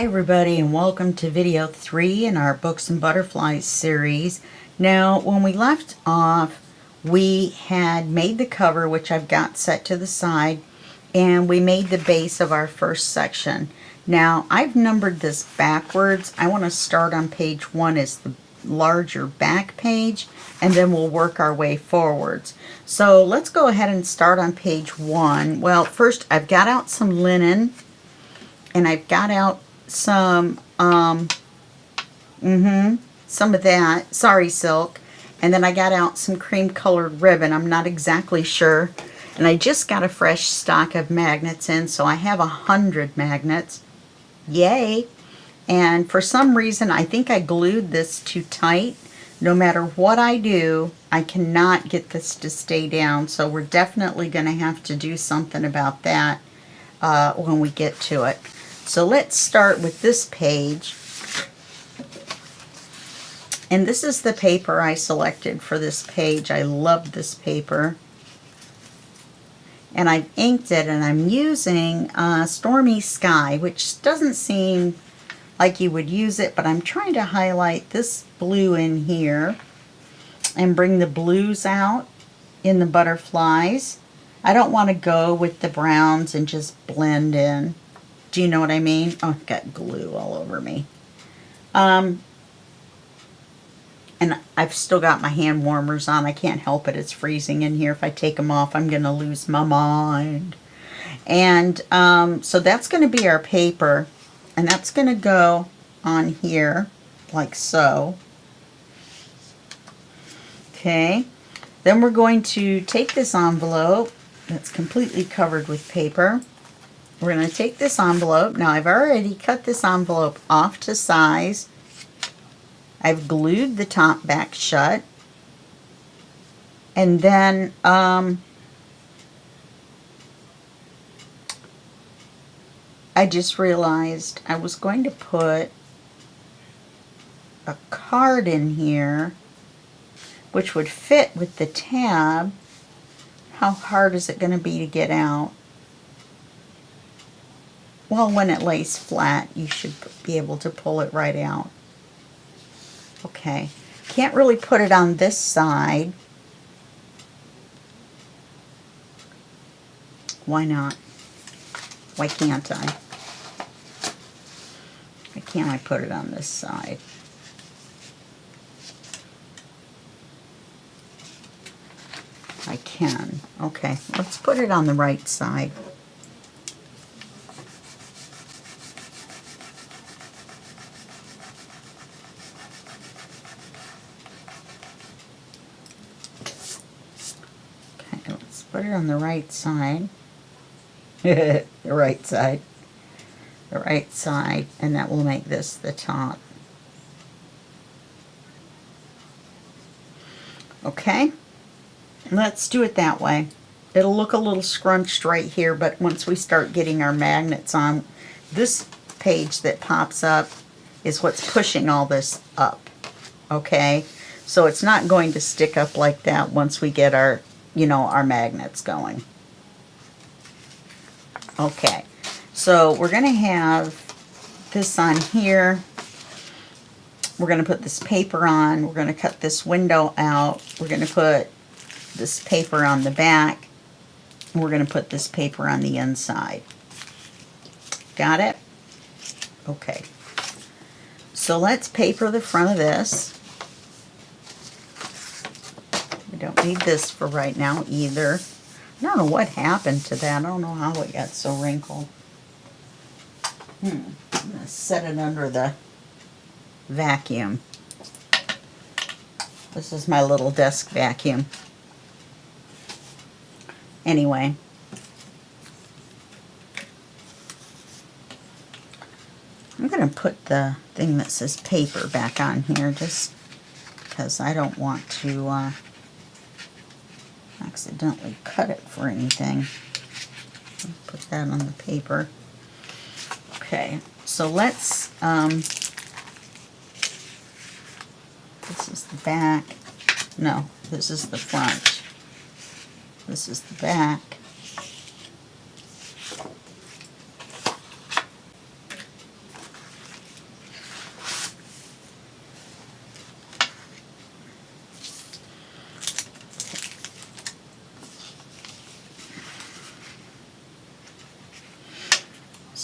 Hi everybody, and welcome to video 3 in our Books and Butterflies series. Now when we left off, we had made the cover, which I've got set to the side, and we made the base of our first section. Now I've numbered this backwards. I want to start on page 1 as the larger back page, and then we'll work our way forwards. So let's go ahead and start on page 1. Well, first I've got out some linen, and I've got out some some of that sari silk, and then I got out some cream colored ribbon. I'm not exactly sure, and I just got a fresh stock of magnets in, so I have 100 magnets. Yay! And for some reason I think I glued this too tight. No matter what I do, I cannot get this to stay down, so we're definitely going to have to do something about that when we get to it. So let's start with this page. And this is the paper I selected for this page. I love this paper. And I've inked it, and I'm using Stormy Sky, which doesn't seem like you would use it, but I'm trying to highlight this blue in here and bring the blues out in the butterflies. I don't want to go with the browns and just blend in. Do you know what I mean? Oh, I've got glue all over me. And I've still got my hand warmers on. I can't help it. It's freezing in here. If I take them off, I'm going to lose my mind. And so that's going to be our paper. And that's going to go on here, like so. Okay. Then we're going to take this envelope that's completely covered with paper. We're going to take this envelope. Now I've already cut this envelope off to size. I've glued the top back shut. And then I just realized I was going to put a card in here which would fit with the tab. How hard is it going to be to get out? Well, when it lays flat, you should be able to pull it right out. Okay. Can't really put it on this side. Why not? Why can't I? Why can't I put it on this side? I can. Okay, let's put it on the right side. Put it on the right side. The right side. The right side. And that will make this the top. Okay. Let's do it that way. It'll look a little scrunched right here, but once we start getting our magnets on, this page that pops up is what's pushing all this up. Okay. So it's not going to stick up like that once we get our our magnets going. Okay, so we're going to have this on here. We're going to put this paper on. We're going to cut this window out. We're going to put this paper on the back. And we're going to put this paper on the inside. Got it? Okay. So let's paper the front of this. Don't need this for right now either. I don't know what happened to that. I don't know how it got so wrinkled. I'm going to set it under the vacuum. This is my little desk vacuum. Anyway. I'm going to put the thing that says paper back on here just because I don't want to accidentally cut it for anything. Put that on the paper. Okay, so let's, this is the back. No, this is the front. This is the back.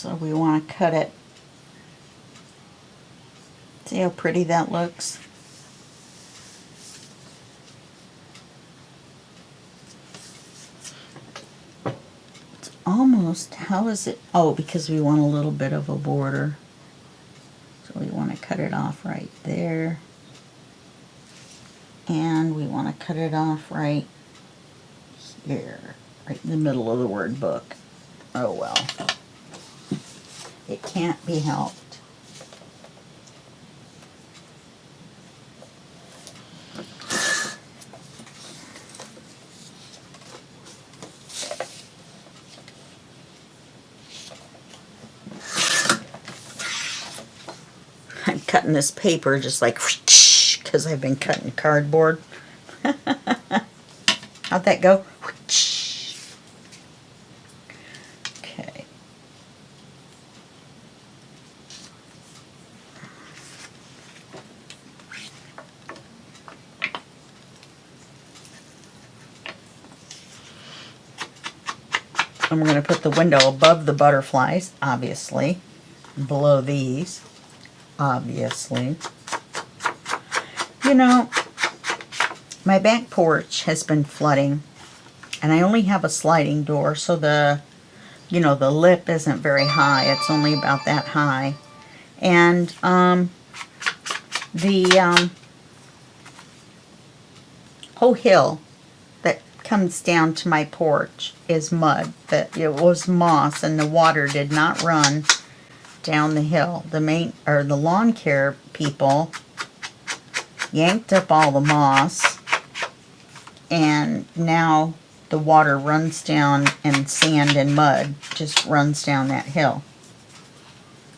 So we want to cut it. See how pretty that looks? It's almost, how is it? Oh, because we want a little bit of a border. So we want to cut it off right there. And we want to cut it off right here, right in the middle of the word book. Oh well. It can't be helped. I'm cutting this paper just like because I've been cutting cardboard. How'd that go? Okay. And we're going to put the window above the butterflies, obviously. Below these, obviously. You know, my back porch has been flooding, and I only have a sliding door, so the lip isn't very high. It's only about that high. And the whole hill that comes down to my porch is mud. That it was moss, and the water did not run down the hill. The lawn care people yanked up all the moss, and now the water runs down, and sand and mud just runs down that hill.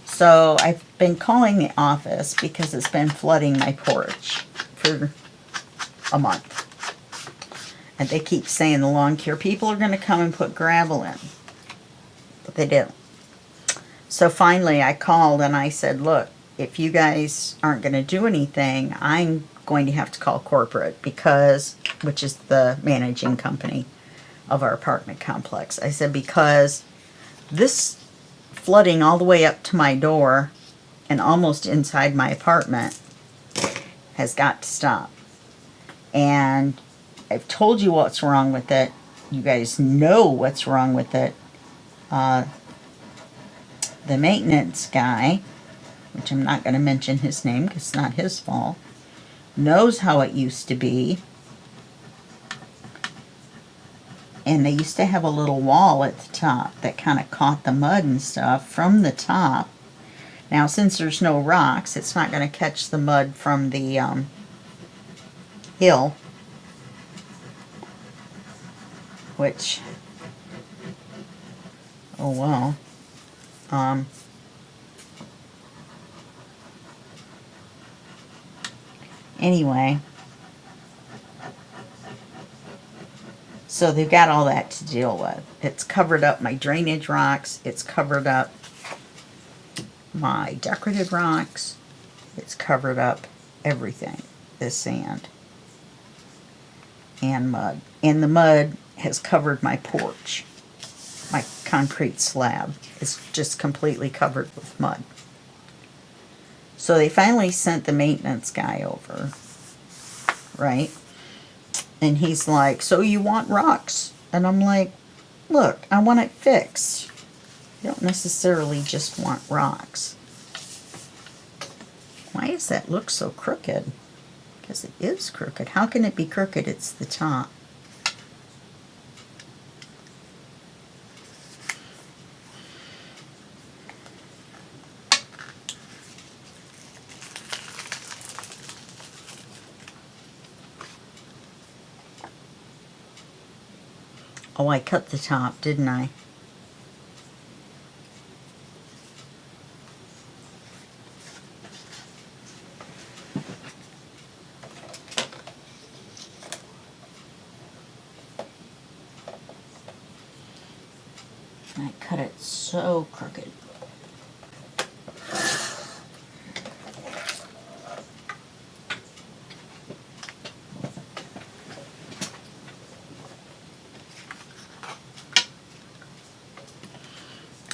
So I've been calling the office because it's been flooding my porch for a month. And they keep saying the lawn care people are going to come and put gravel in. But they didn't. So finally I called and I said, look, if you guys aren't going to do anything, I'm going to have to call corporate, which is the managing company of our apartment complex. I said, because this flooding all the way up to my door and almost inside my apartment has got to stop. And I've told you what's wrong with it. You guys know what's wrong with it. The maintenance guy, which I'm not going to mention his name because it's not his fault, knows how it used to be. And they used to have a little wall at the top that kind of caught the mud and stuff from the top. Now, since there's no rocks, it's not going to catch the mud from the hill, which, oh well. Anyway, so they've got all that to deal with. It's covered up my drainage rocks. It's covered up my decorative rocks. It's covered up everything. This sand and mud. And the mud has covered my porch. My concrete slab is just completely covered with mud. So they finally sent the maintenance guy over, right? And he's like, so you want rocks? And I'm like, look, I want it fixed. You don't necessarily just want rocks. Why does that look so crooked? Because it is crooked. How can it be crooked? It's the top. Oh, I cut the top, didn't I? I cut it so crooked.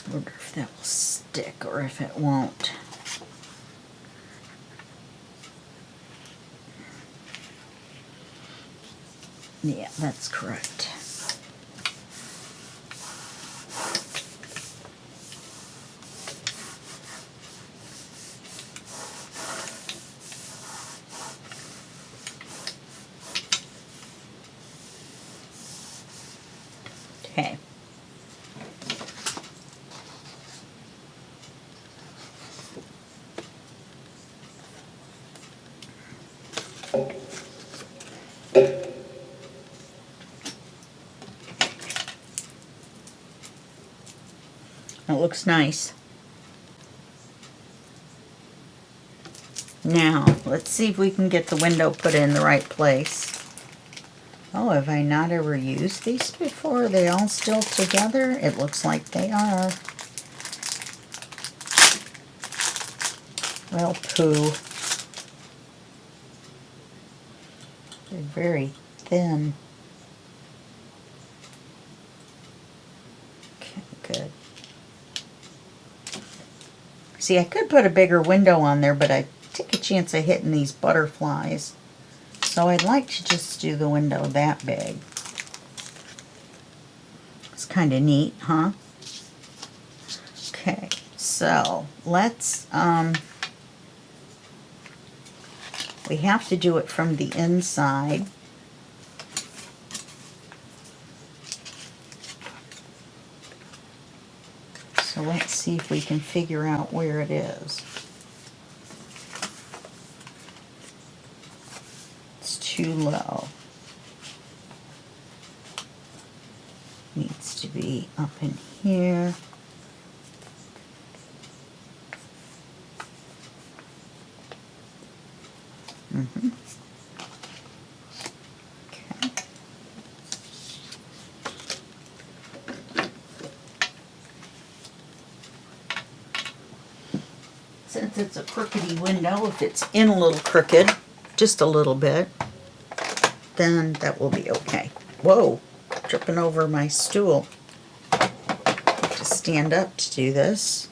I wonder if that will stick or if it won't. Yeah, that's correct. Okay. It looks nice. Now, let's see if we can get the window put in the right place. Oh, have I not ever used these before? Are they all still together? It looks like they are. Well, poo. They're very thin. Okay, good. See, I could put a bigger window on there, but I take a chance of hitting these butterflies. So I'd like to just do the window that big. It's kind of neat, huh? Okay, so let's, we have to do it from the inside. So let's see if we can figure out where it is. It's too low. Needs to be up in here. Okay. Since it's a crookedy window, if it's in a little crooked, just a little bit, then that will be okay. Whoa, tripping over my stool. I have to stand up to do this.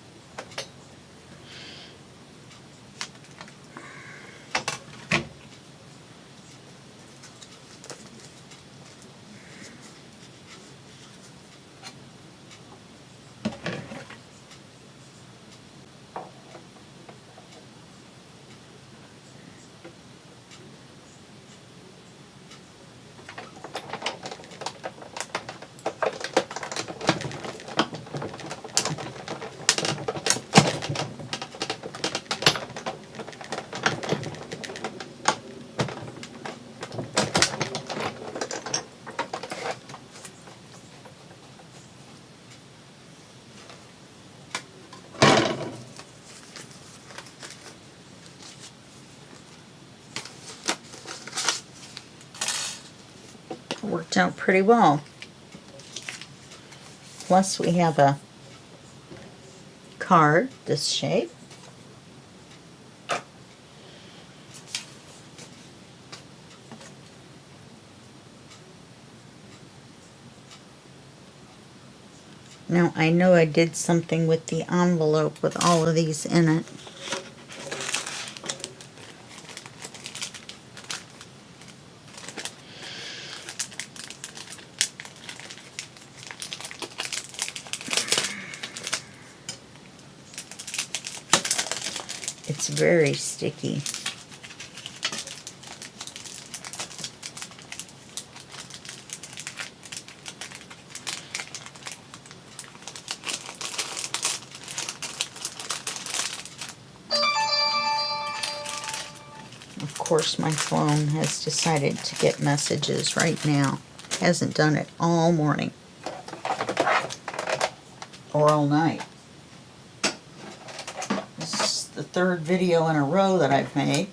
Worked out pretty well. Plus we have a card this shape. Now I know I did something with the envelope with all of these in it. It's very sticky. Of course, my phone has decided to get messages right now. Hasn't done it all morning or all night. This is the third video in a row that I've made.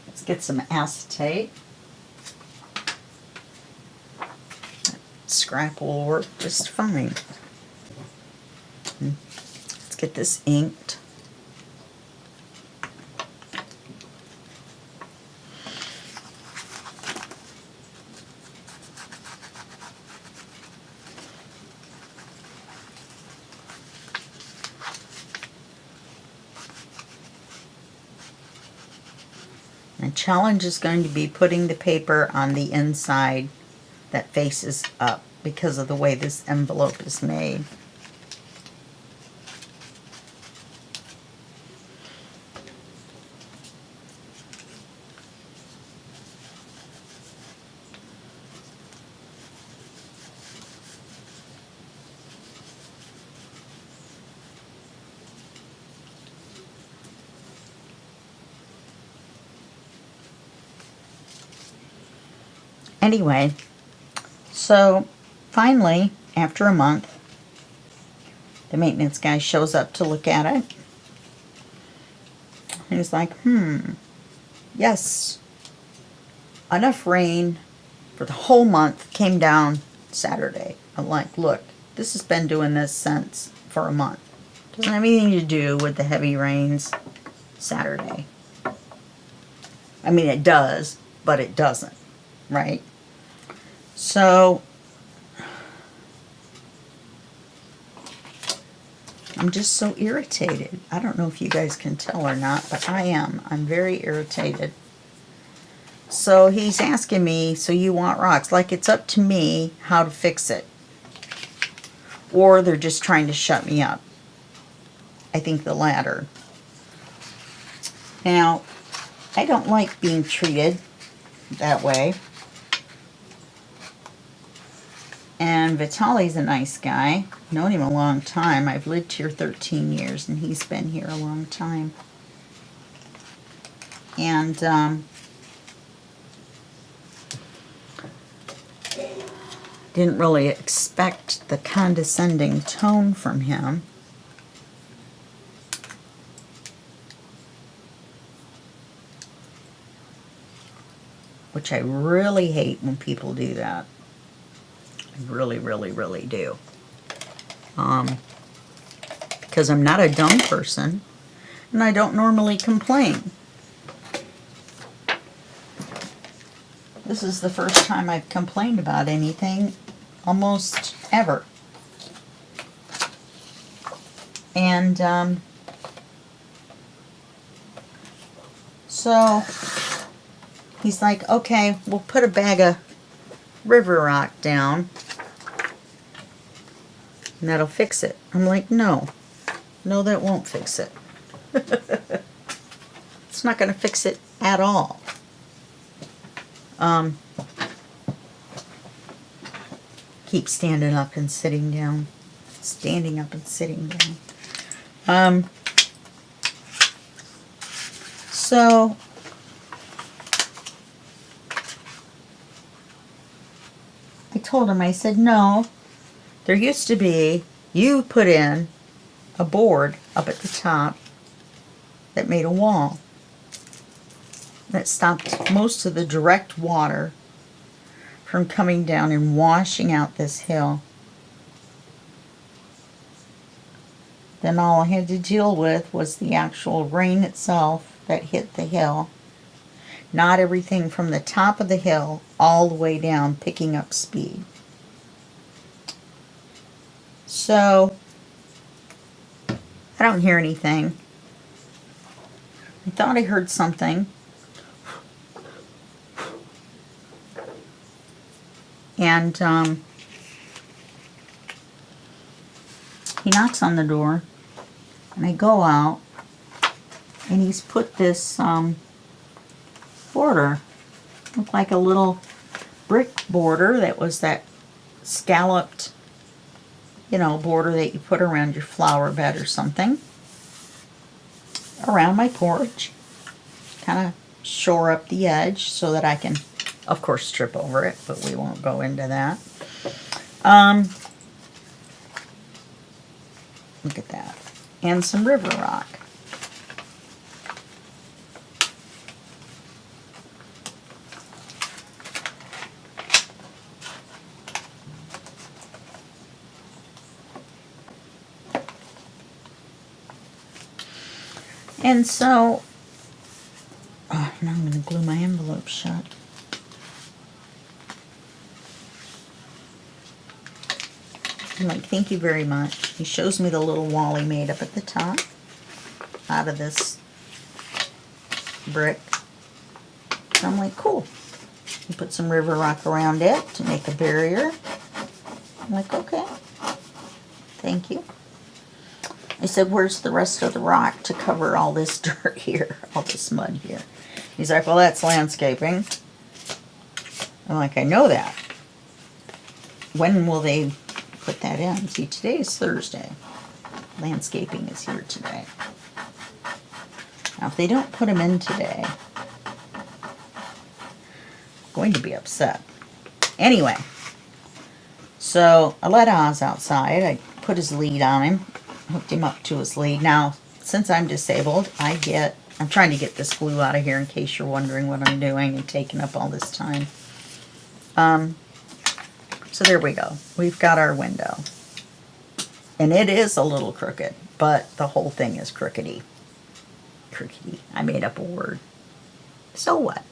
Let's get some acetate. That scrap will work just fine. Let's get this inked. And challenge is going to be putting the paper on the inside that faces up because of the way this envelope is made. Anyway, so finally, after a month, the maintenance guy shows up to look at it. And he's like, yes, enough rain for the whole month came down Saturday. I'm like, look, this has been doing this since for a month. Doesn't have anything to do with the heavy rains Saturday. I mean, it does, but it doesn't, right? So I'm just so irritated. I don't know if you guys can tell or not, but I am. I'm very irritated. So he's asking me, so you want rocks? Like it's up to me how to fix it. Or they're just trying to shut me up. I think the latter. Now, I don't like being treated that way. And Vitaly's a nice guy. Known him a long time. I've lived here 13 years and he's been here a long time. And didn't really expect the condescending tone from him. Which I really hate when people do that. I really, really, really do. Because I'm not a dumb person, and I don't normally complain. This is the first time I've complained about anything almost ever. And so he's like, okay, we'll put a bag of river rock down and that'll fix it. I'm like, no, that won't fix it. It's not going to fix it at all. Keep standing up and sitting down. Standing up and sitting down. So I told him, I said, no, there used to be, you put in a board up at the top that made a wall that stopped most of the direct water from coming down and washing out this hill. Then all I had to deal with was the actual rain itself that hit the hill. Not everything from the top of the hill all the way down picking up speed. So, I don't hear anything. I thought I heard something. And he knocks on the door. And I go out. And he's put this border. Looked like a little brick border that was that scalloped, border that you put around your flower bed or something. Around my porch. Kind of shore up the edge so that I can, of course, trip over it, but we won't go into that. Look at that. And some river rock. And so, now I'm going to glue my envelope shut. I'm like, thank you very much. He shows me the little wall he made up at the top out of this brick. So I'm like, cool. You put some river rock around it to make a barrier. I'm like, okay. Thank you. I said, where's the rest of the rock to cover all this dirt here, all this mud here? He's like, well, that's landscaping. I'm like, I know that. When will they put that in? See, today is Thursday. Landscaping is here today. Now, if they don't put them in today, I'm going to be upset. Anyway, so I let Oz outside. I put his lead on him, hooked him up to his lead. Now, since I'm disabled, I'm trying to get this glue out of here in case you're wondering what I'm doing and taking up all this time. So there we go. We've got our window. And it is a little crooked, but the whole thing is crookedy. Crookedy. I made up a word. So what?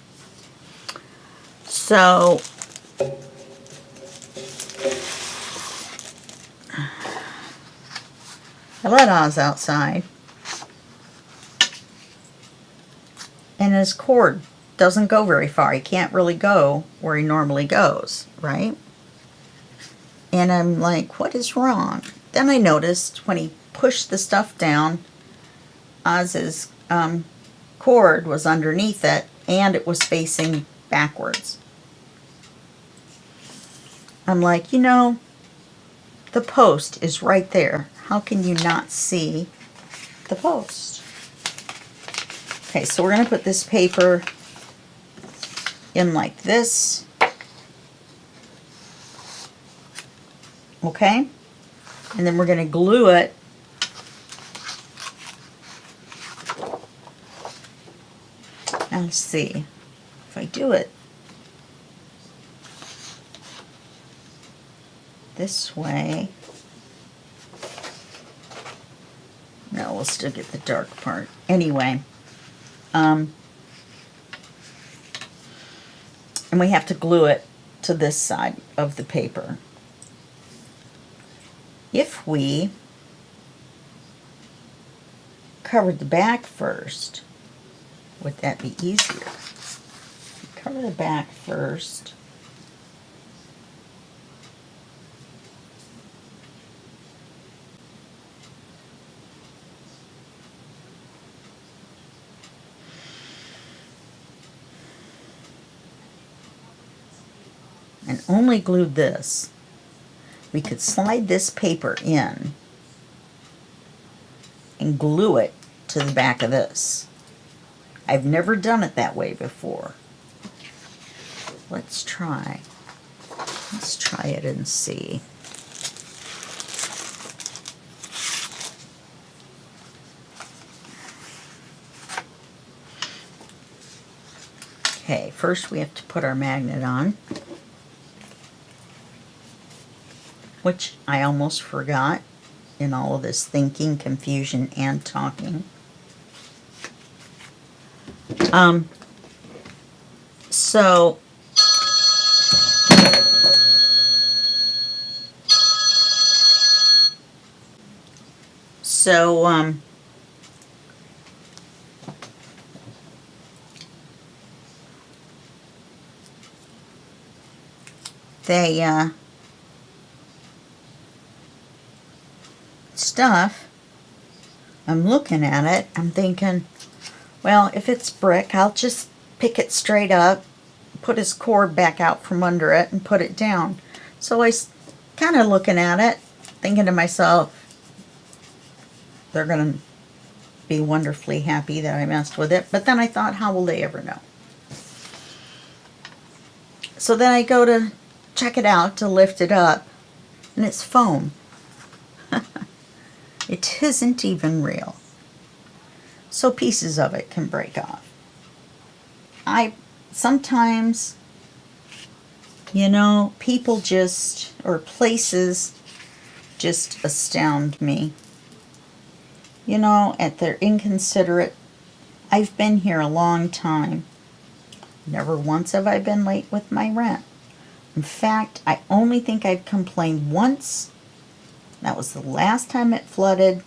So I let Oz outside. And his cord doesn't go very far. He can't really go where he normally goes, right? And I'm like, what is wrong? Then I noticed when he pushed the stuff down, Oz's cord was underneath it, and it was facing backwards. I'm like, you know, the post is right there. How can you not see the post? Okay, so we're going to put this paper in like this. Okay? And then we're going to glue it now. Let's see if I do it this way. No, we'll still get the dark part. Anyway, and we have to glue it to this side of the paper. If we covered the back first, would that be easier? Cover the back first. And only glued this. We could slide this paper in and glue it to the back of this. I've never done it that way before. Let's try. Let's try it and see. Okay, first we have to put our magnet on, which I almost forgot in all of this thinking, confusion, and talking. So they stuff, I'm looking at it, I'm thinking, well, if it's brick, I'll just pick it straight up, put his cord back out from under it, and put it down. So I kind of looking at it, thinking to myself, they're going to be wonderfully happy that I messed with it. But then I thought, how will they ever know? So then I go to check it out to lift it up, and it's foam. It isn't even real. So pieces of it can break off. Sometimes, you know, people just, or places just astound me. You know, at their inconsiderate. I've been here a long time. Never once have I been late with my rent. In fact, I only think I've complained once. That was the last time it flooded.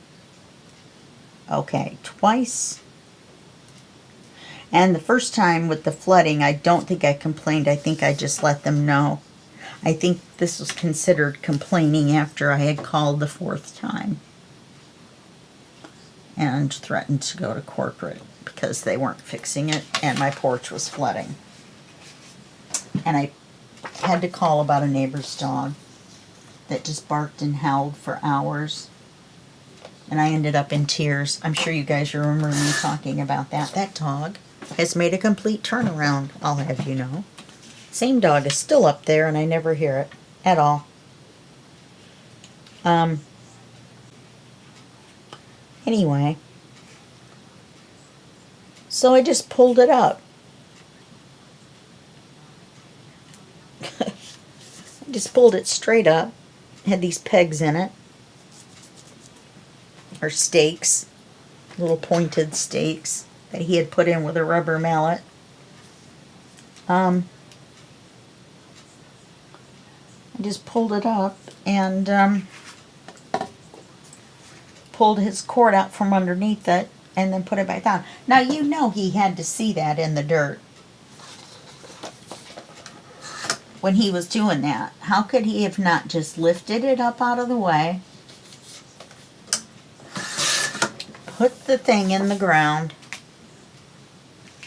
Okay, twice. And the first time with the flooding, I don't think I complained. I think I just let them know. I think this was considered complaining after I had called the fourth time and threatened to go to corporate because they weren't fixing it and my porch was flooding. And I had to call about a neighbor's dog that just barked and howled for hours. And I ended up in tears. I'm sure you guys remember me talking about that. That dog has made a complete turnaround, I'll have you know. Same dog is still up there and I never hear it at all. Anyway, so I just pulled it up. I just pulled it straight up. Had these pegs in it, or stakes, little pointed stakes that he had put in with a rubber mallet. I just pulled it up and pulled his cord out from underneath it and then put it back down. Now you know he had to see that in the dirt when he was doing that. How could he have not just lifted it up out of the way, put the thing in the ground?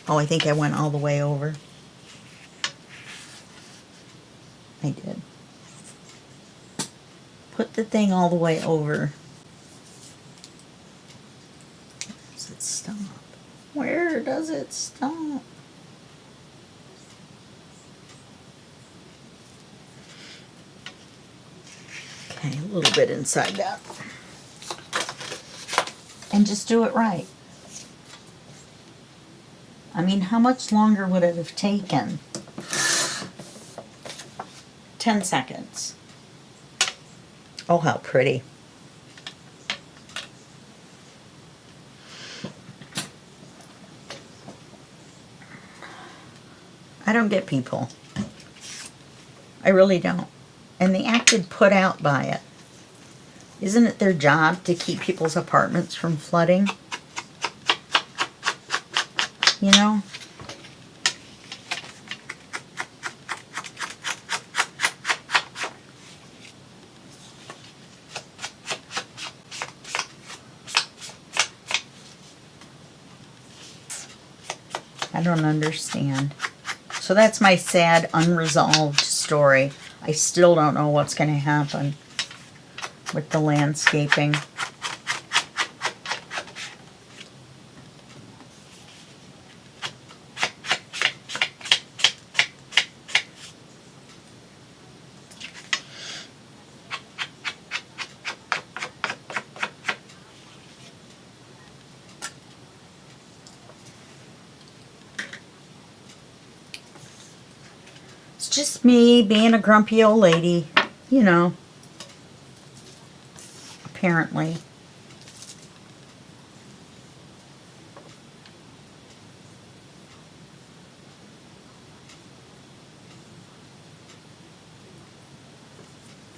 Oh, I think I went all the way over. I did. Put the thing all the way over. Where does it stop? Where does it stop? Okay, a little bit inside that. And just do it right. I mean, how much longer would it have taken? 10 seconds. Oh, how pretty. I don't get people. I really don't. And they acted put out by it. Isn't it their job to keep people's apartments from flooding? You know? I don't understand. So that's my sad, unresolved story. I still don't know what's going to happen with the landscaping. It's just me being a grumpy old lady, you know, apparently.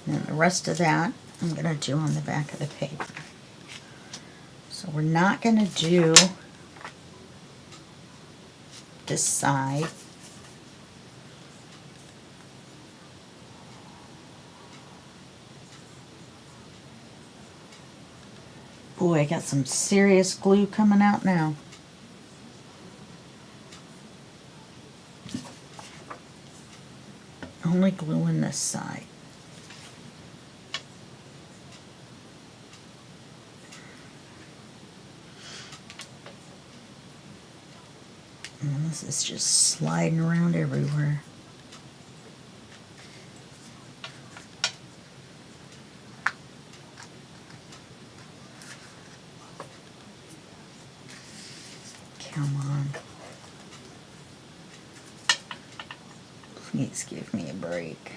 And the rest of that I'm going to do on the back of the paper. So we're not going to do this side. Boy, I got some serious glue coming out now. Only gluing this side. And this is just sliding around everywhere. Come on. Please give me a break.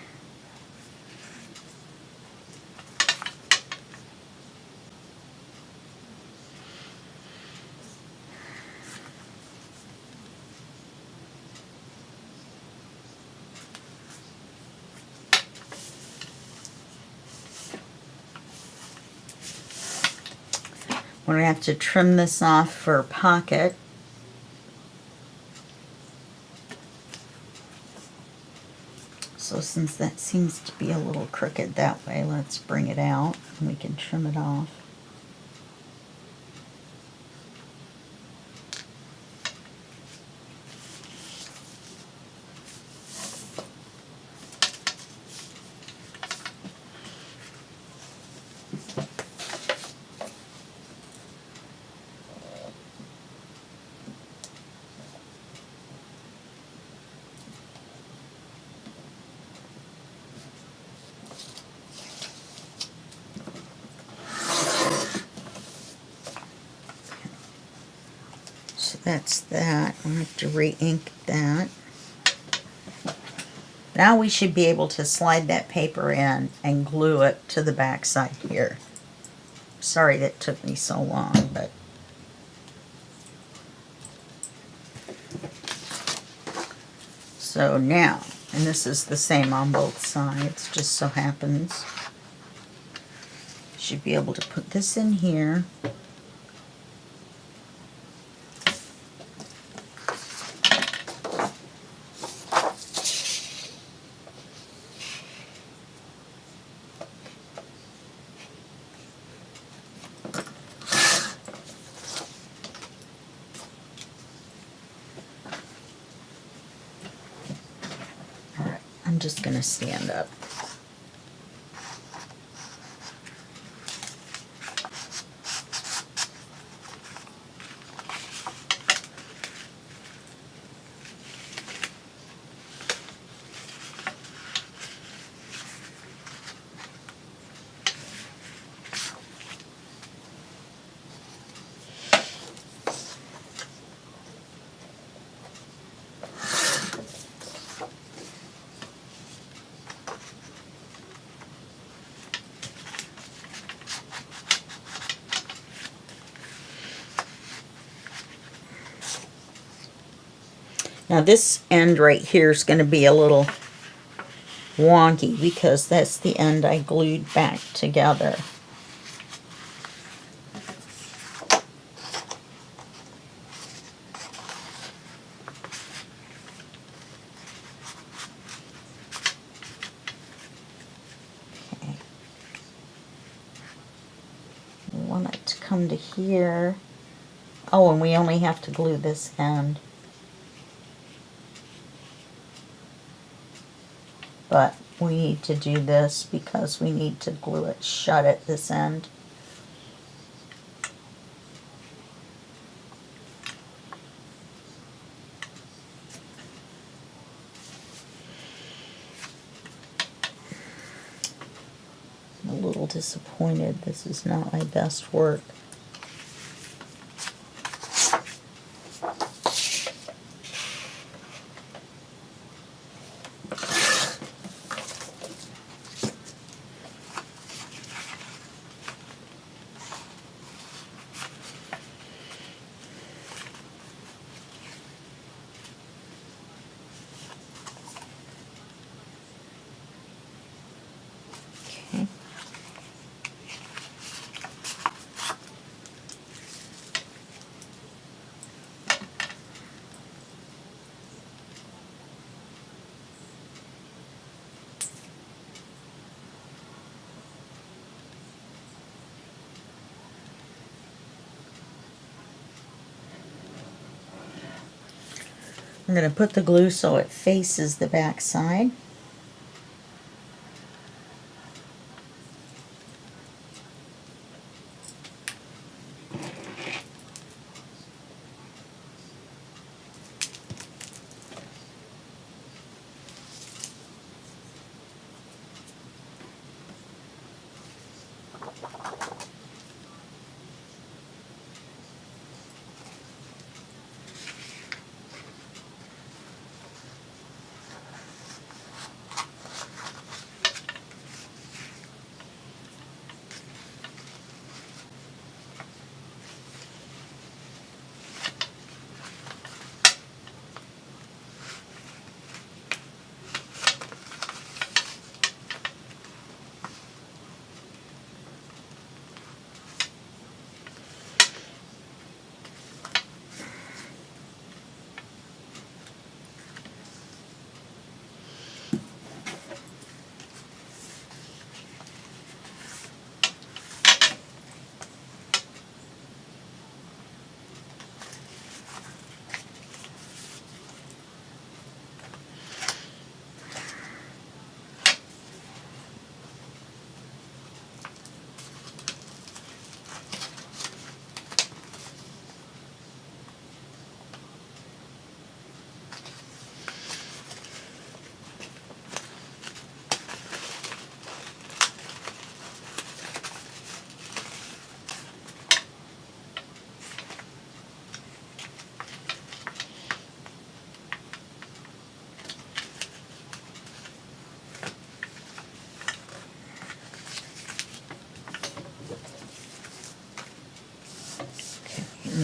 We're going to have to trim this off for a pocket. So since that seems to be a little crooked that way, let's bring it out and we can trim it off. So that's that. I'm going to have to re-ink that. Now we should be able to slide that paper in and glue it to the back side here. Sorry that took me so long, but so now, and this is the same on both sides, just so happens. Should be able to put this in here. Alright, I'm just going to stand up. Now this end right here is going to be a little wonky because that's the end I glued back together. Okay. We want it to come to here. Oh, and we only have to glue this end. But we need to do this because we need to glue it shut at this end. I'm a little disappointed. This is not my best work. Okay. I'm going to put the glue so it faces the back side.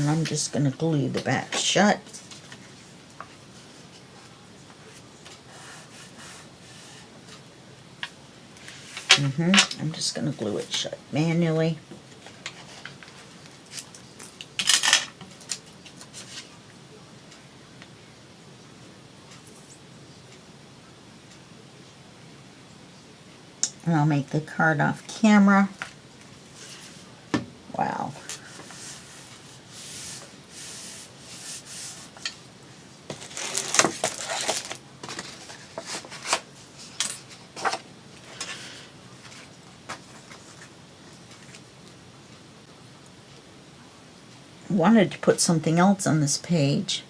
and I'm just going to glue the back shut. I'm just going to glue it shut manually. And I'll make the card off camera. Wow. Wanted to put something else on this page.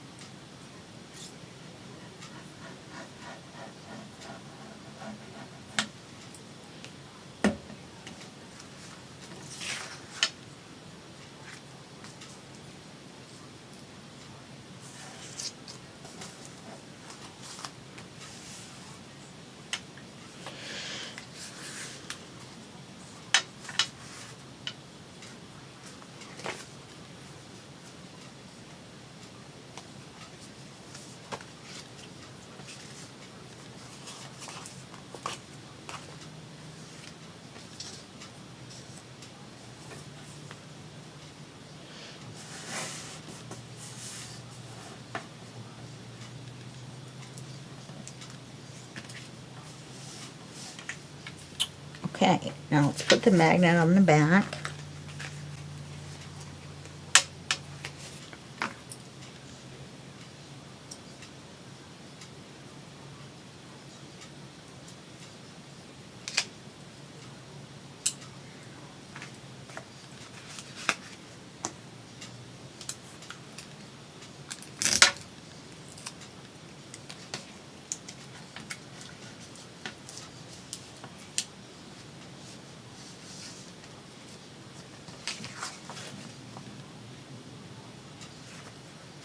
Okay, now let's put the magnet on the back.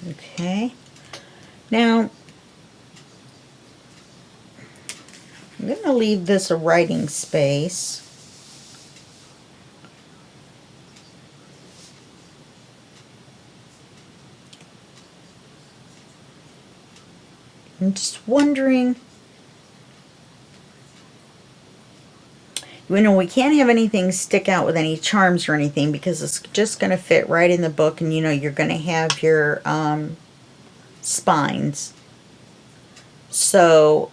Okay, now I'm going to leave this a writing space. I'm just wondering, you know, we can't have anything stick out with any charms or anything because it's just going to fit right in the book, and you know you're going to have your spines. So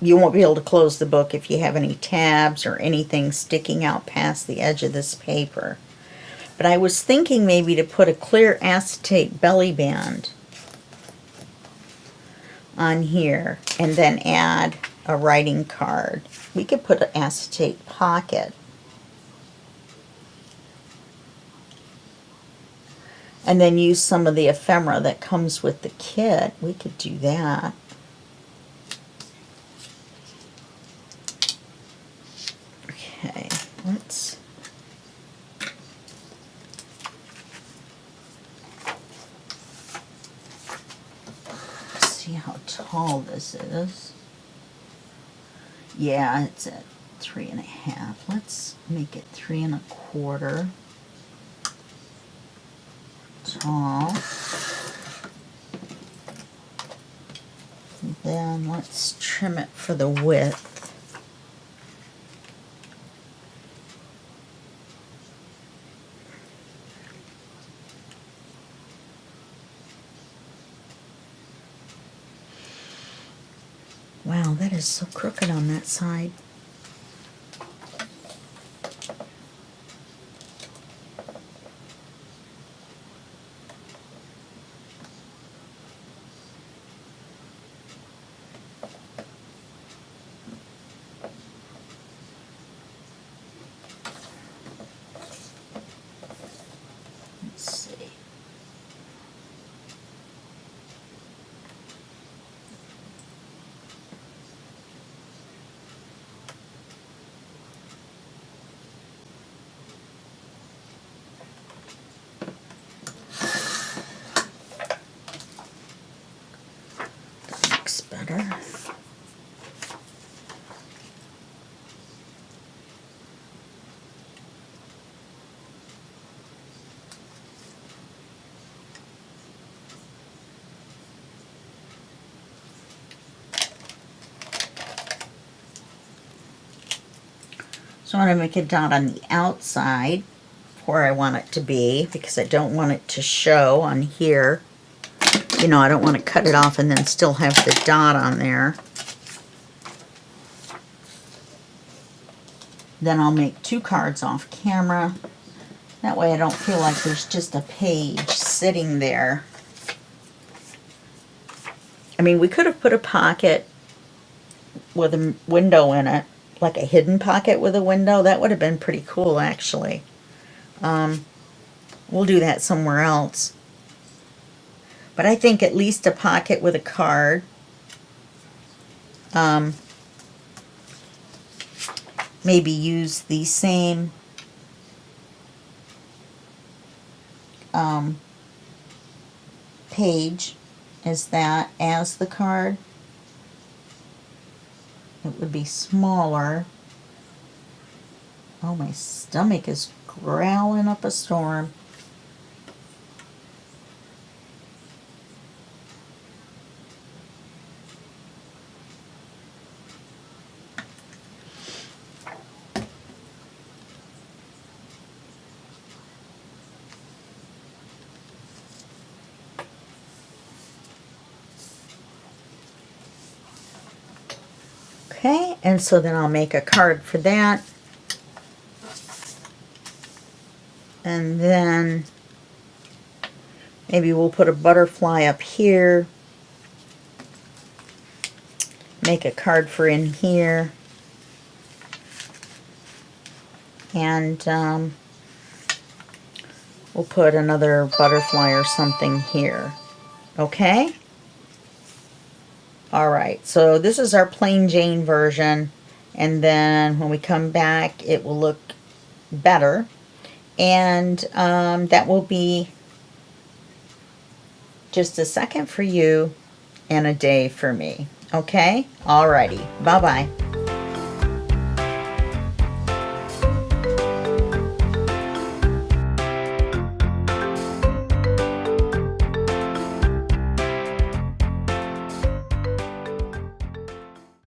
you won't be able to close the book if you have any tabs or anything sticking out past the edge of this paper. But I was thinking maybe to put a clear acetate belly band on here and then add a writing card. We could put an acetate pocket. And then use some of the ephemera that comes with the kit. We could do that. Okay, let's see how tall this is. Yeah, it's at 3.5. Let's make it 3.25 tall. And then let's trim it for the width. Wow, that is so crooked on that side. Let's see. That looks better. want to make a dot on the outside where I want it to be, because I don't want it to show on here. You know, I don't want to cut it off and then still have the dot on there. Then I'll make 2 cards off camera. That way I don't feel like there's just a page sitting there. I mean, we could have put a pocket with a window in it, like a hidden pocket with a window. That would have been pretty cool, actually. We'll do that somewhere else. But I think at least a pocket with a card. Maybe use the same page as that as the card. It would be smaller. Oh, my stomach is growling up a storm. Okay, and so then I'll make a card for that. And then maybe we'll put a butterfly up here. Make a card for in here. And we'll put another butterfly or something here. Okay? Alright, so this is our plain Jane version, and then when we come back it will look better, and that will be just a second for you and a day for me. Okay? Alrighty, bye-bye.